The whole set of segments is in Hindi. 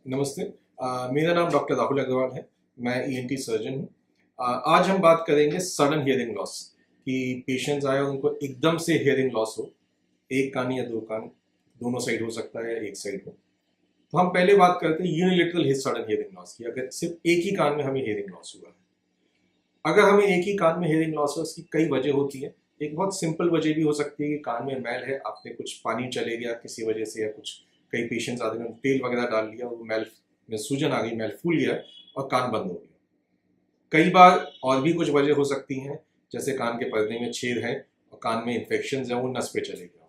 नमस्ते। मेरा नाम डॉक्टर राहुल अग्रवाल है। मैं ईएनटी सर्जन हूँ। आज हम बात करेंगे सडन हियरिंग लॉस कि पेशेंट्स आए और उनको एकदम से हियरिंग लॉस हो, एक कान या दो कान, दोनों साइड हो सकता है या एक साइड हो। तो हम पहले बात करते हैं यूनिलेटरल सडन हियरिंग लॉस की। अगर सिर्फ एक ही कान में हमें हियरिंग लॉस हुआ है, अगर हमें एक ही कान में हियरिंग लॉस हो, उसकी कई वजह होती है। एक बहुत सिंपल वजह भी हो सकती है कि कान में मैल है, आपने कुछ पानी चले गया किसी वजह से, या कुछ कई पेशेंट्स आते हैं तेल वगैरह डाल लिया और वो मैल में सूजन आ गई, मैल फूल गया और कान बंद हो गया। कई बार और भी कुछ वजह हो सकती हैं, जैसे कान के पर्दे में छेद है और कान में इन्फेक्शन है, वो नस पे चले गया।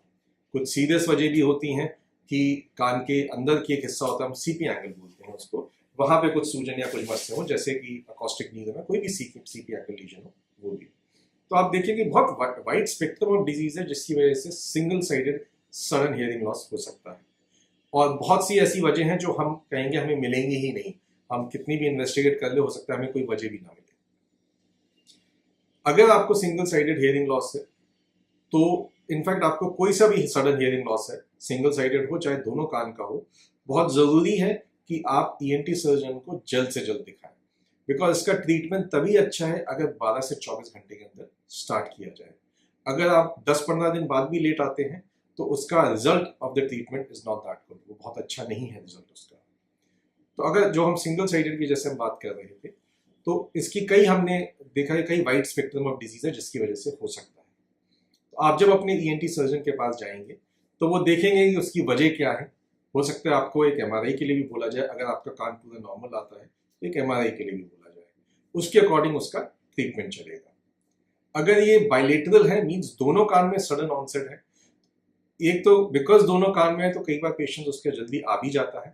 कुछ सीरियस वजह भी होती हैं कि कान के अंदर की एक हिस्सा होता है, हम सीपी एंगल बोलते हैं उसको, वहां पे कुछ सूजन या कुछ मस्से हो, जैसे कि अकॉस्टिक नीड में कोई भी सीपी एंगल लीजन हो, वो भी। तो आप देखिए कि बहुत वाइड स्पेक्ट्रम ऑफ डिजीज है जिसकी वजह से single sided sudden hearing loss हो सकता है। और बहुत सी ऐसी वजह हैं जो हम कहेंगे हमें मिलेंगी ही नहीं, हम कितनी भी इन्वेस्टिगेट कर ले, हो सकता है हमें कोई वजह भी ना मिले। अगर आपको सिंगल साइडेड हियरिंग लॉस है तो इनफैक्ट आपको कोई सा भी सडन हियरिंग लॉस है, सिंगल साइडेड हो चाहे दोनों कान का हो, बहुत जरूरी है कि आप ईएनटी सर्जन को जल्द से जल्द दिखाएं। बिकॉज इसका ट्रीटमेंट तभी अच्छा है अगर 12 से 24 घंटे के अंदर स्टार्ट किया जाए। अगर आप 10-15 दिन बाद भी लेट आते हैं तो उसका result of the treatment is not that good, वो बहुत अच्छा नहीं है रिजल्ट उसका। तो अगर जो हम सिंगल साइडेड की जैसे हम बात कर रहे थे, तो इसकी कई हमने देखा है, कई वाइड स्पेक्ट्रम ऑफ डिजीज है जिसकी वजह से हो सकता है। तो आप जब अपने ईएनटी सर्जन के पास जाएंगे तो वो देखेंगे कि उसकी वजह क्या है। हो सकता है आपको एक एमआरआई के लिए भी बोला जाए, अगर आपका कान पूरा नॉर्मल आता है तो एक एमआरआई के लिए भी बोला जाए, उसके अकॉर्डिंग उसका ट्रीटमेंट चलेगा। अगर ये बाइलेटरल है, मींस दोनों कान में सडन ऑनसेट है, एक तो बिकॉज दोनों कान में है तो कई बार पेशेंट उसके जल्दी आ भी जाता है,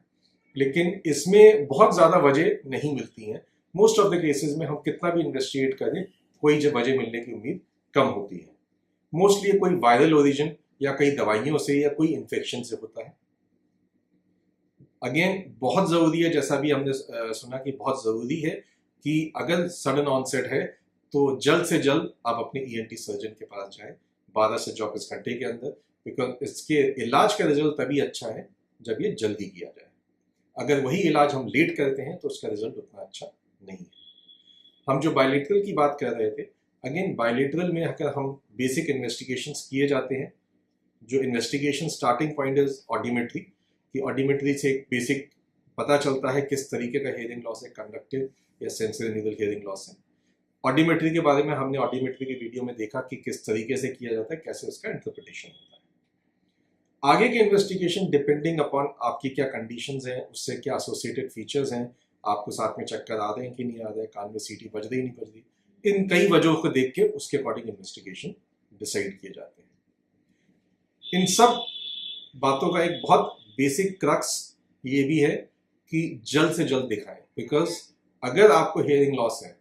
लेकिन इसमें बहुत ज्यादा वजह नहीं मिलती हैं। मोस्ट ऑफ द केसेस में हम कितना भी इन्वेस्टिगेट करें, कोई वजह मिलने की उम्मीद कम होती है। मोस्टली कोई वायरल ओरिजिन या कई दवाइयों से या कोई इन्फेक्शन से होता है। अगेन बहुत जरूरी है, जैसा भी हमने सुना कि बहुत जरूरी है कि अगर सडन ऑनसेट है तो जल्द से जल्द आप अपने ईएनटी सर्जन के पास जाएं 12 से 24 घंटे के अंदर। बिकॉज इसके इलाज का रिजल्ट तभी अच्छा है जब ये जल्दी किया जाए। अगर वही इलाज हम लेट करते हैं तो उसका रिजल्ट उतना अच्छा नहीं है। हम जो बायलेटरल की बात कर रहे थे, अगेन बायलेटरल में अगर हम बेसिक इन्वेस्टिगेशंस किए जाते हैं, जो इन्वेस्टिगेशन स्टार्टिंग पॉइंट इज ऑडिमेट्री, कि ऑडिमेट्री से एक बेसिक पता चलता है किस तरीके का हियरिंग लॉस है, कंडक्टिव या सेंसरी नीडल हियरिंग लॉस है। ऑडिमेट्री के बारे में हमने ऑडिमेट्री की वीडियो में देखा कि किस तरीके से किया जाता है, कैसे उसका इंटरप्रिटेशन होता है। आगे के इन्वेस्टिगेशन डिपेंडिंग अपॉन आपकी क्या कंडीशंस हैं, उससे क्या एसोसिएटेड फीचर्स हैं, आपको साथ में चक्कर आ रहे हैं कि नहीं आ रहे, कान में सीटी बज रही नहीं बज रही, इन कई वजहों को देख के उसके अकॉर्डिंग इन्वेस्टिगेशन डिसाइड किए जाते हैं। इन सब बातों का एक बहुत बेसिक क्रक्स ये भी है कि जल्द से जल्द दिखाएं। बिकॉज अगर आपको हियरिंग लॉस है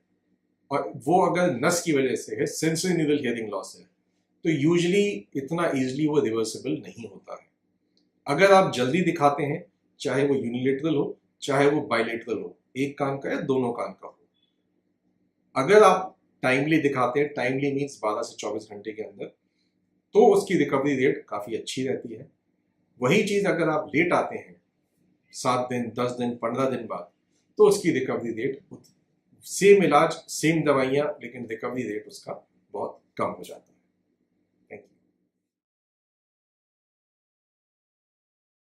और वो अगर नस की वजह से है, सेंसरी न्यूरल हियरिंग लॉस है, तो यूजुअली इतना इजीली वो रिवर्सिबल नहीं होता है। अगर आप जल्दी दिखाते हैं, चाहे वो यूनिलेटरल हो चाहे वो बाइलेटरल हो, एक कान का या दोनों कान का हो, अगर आप टाइमली दिखाते हैं, टाइमली मीन्स 12 से 24 घंटे के अंदर, तो उसकी रिकवरी रेट काफ़ी अच्छी रहती है। वही चीज़ अगर आप लेट आते हैं 7 दिन 10 दिन 15 दिन बाद, तो उसकी रिकवरी रेट, सेम इलाज सेम दवाइयाँ, लेकिन रिकवरी रेट उसका बहुत कम हो जाता है।